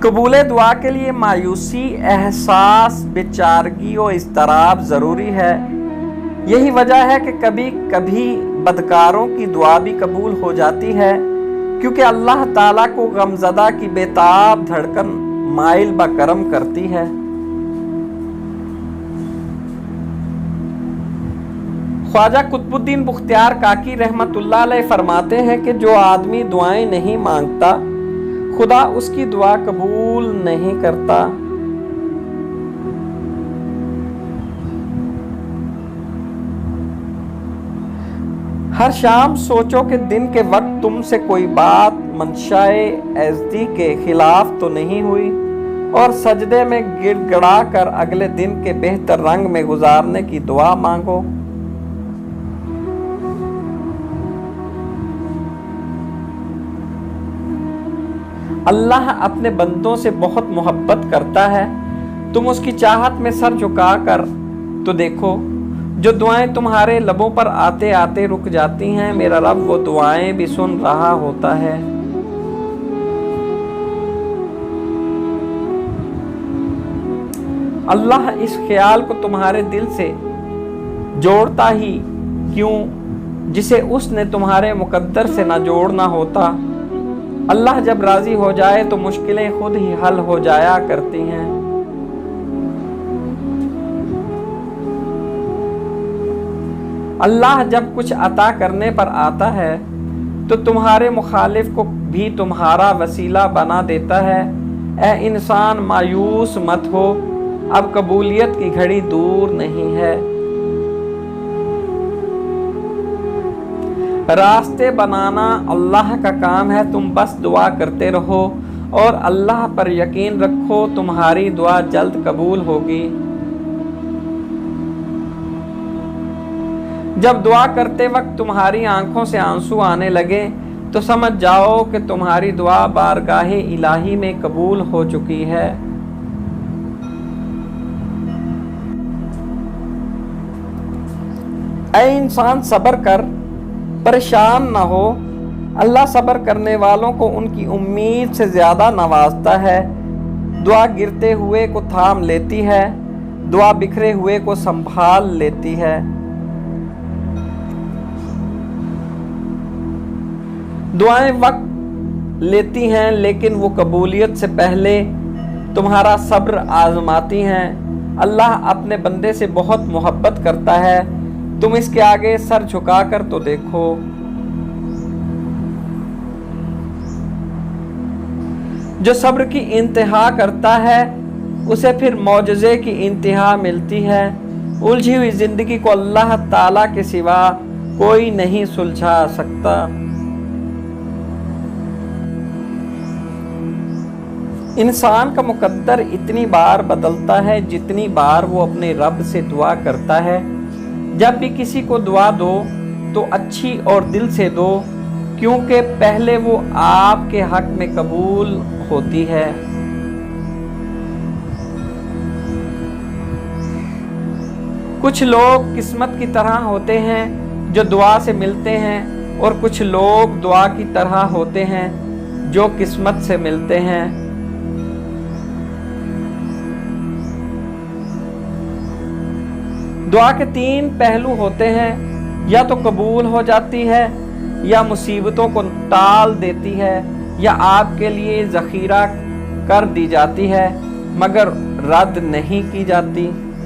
قبول دعا کے لیے مایوسی، احساس بےچارگی و اضطراب ضروری ہے۔ یہی وجہ ہے کہ کبھی کبھی بدکاروں کی دعا بھی قبول ہو جاتی ہے، کیونکہ اللہ تعالیٰ کو غمزدہ کی بےتاب دھڑکن مائل بکرم کرتی ہے۔ خواجہ قطب الدین بختیار کاکی رحمت اللہ علیہ فرماتے ہیں کہ جو آدمی دعائیں نہیں مانگتا، خدا اس کی دعا قبول نہیں کرتا۔ ہر شام سوچو کہ دن کے وقت تم سے کوئی بات منشائے ایزدی کے خلاف تو نہیں ہوئی، اور سجدے میں گڑ گڑا کر اگلے دن کے بہتر رنگ میں گزارنے کی دعا مانگو۔ اللہ اپنے بندوں سے بہت محبت کرتا ہے۔ تم اس کی چاہت میں سر جھکا کر تو دیکھو، جو دعائیں تمہارے لبوں پر آتے آتے رک جاتی ہیں، میرا رب وہ دعائیں بھی سن رہا ہوتا ہے۔ اللہ اس خیال کو تمہارے دل سے جوڑتا ہی کیوں جسے اس نے تمہارے مقدر سے نہ جوڑنا ہوتا۔ اللہ جب راضی ہو جائے تو مشکلیں خود ہی حل ہو جایا کرتی ہیں۔ اللہ جب کچھ عطا کرنے پر آتا ہے تو تمہارے مخالف کو بھی تمہارا وسیلہ بنا دیتا ہے۔ اے انسان مایوس مت ہو، اب قبولیت کی گھڑی دور نہیں ہے۔ راستے بنانا اللہ کا کام ہے، تم بس دعا کرتے رہو اور اللہ پر یقین رکھو، تمہاری دعا جلد قبول ہوگی۔ جب دعا کرتے وقت تمہاری آنکھوں سے آنسو آنے لگے تو سمجھ جاؤ کہ تمہاری دعا بارگاہ الہی میں قبول ہو چکی ہے۔ اے انسان صبر کر، پریشان نہ ہو، اللہ صبر کرنے والوں کو ان کی امید سے زیادہ نوازتا ہے۔ دعا گرتے ہوئے کو تھام لیتی ہے، دعا بکھرے ہوئے کو سنبھال لیتی ہے۔ دعائیں وقت لیتی ہیں لیکن وہ قبولیت سے پہلے تمہارا صبر آزماتی ہیں۔ اللہ اپنے بندے سے بہت محبت کرتا ہے، تم اس کے آگے سر جھکا کر تو دیکھو۔ جو صبر کی انتہا کرتا ہے اسے پھر معجزے کی انتہا ملتی ہے۔ الجھی ہوئی زندگی کو اللہ تعالیٰ کے سوا کوئی نہیں سلجھا سکتا۔ انسان کا مقدر اتنی بار بدلتا ہے جتنی بار وہ اپنے رب سے دعا کرتا ہے۔ جب بھی کسی کو دعا دو تو اچھی اور دل سے دو، کیونکہ پہلے وہ آپ کے حق میں قبول ہوتی ہے۔ کچھ لوگ قسمت کی طرح ہوتے ہیں جو دعا سے ملتے ہیں، اور کچھ لوگ دعا کی طرح ہوتے ہیں جو قسمت سے ملتے ہیں۔ دعا کے تین پہلو ہوتے ہیں، یا تو قبول ہو جاتی ہے، یا مصیبتوں کو ٹال دیتی ہے، یا آپ کے لیے ذخیرہ کر دی جاتی ہے مگر رد نہیں کی جاتی۔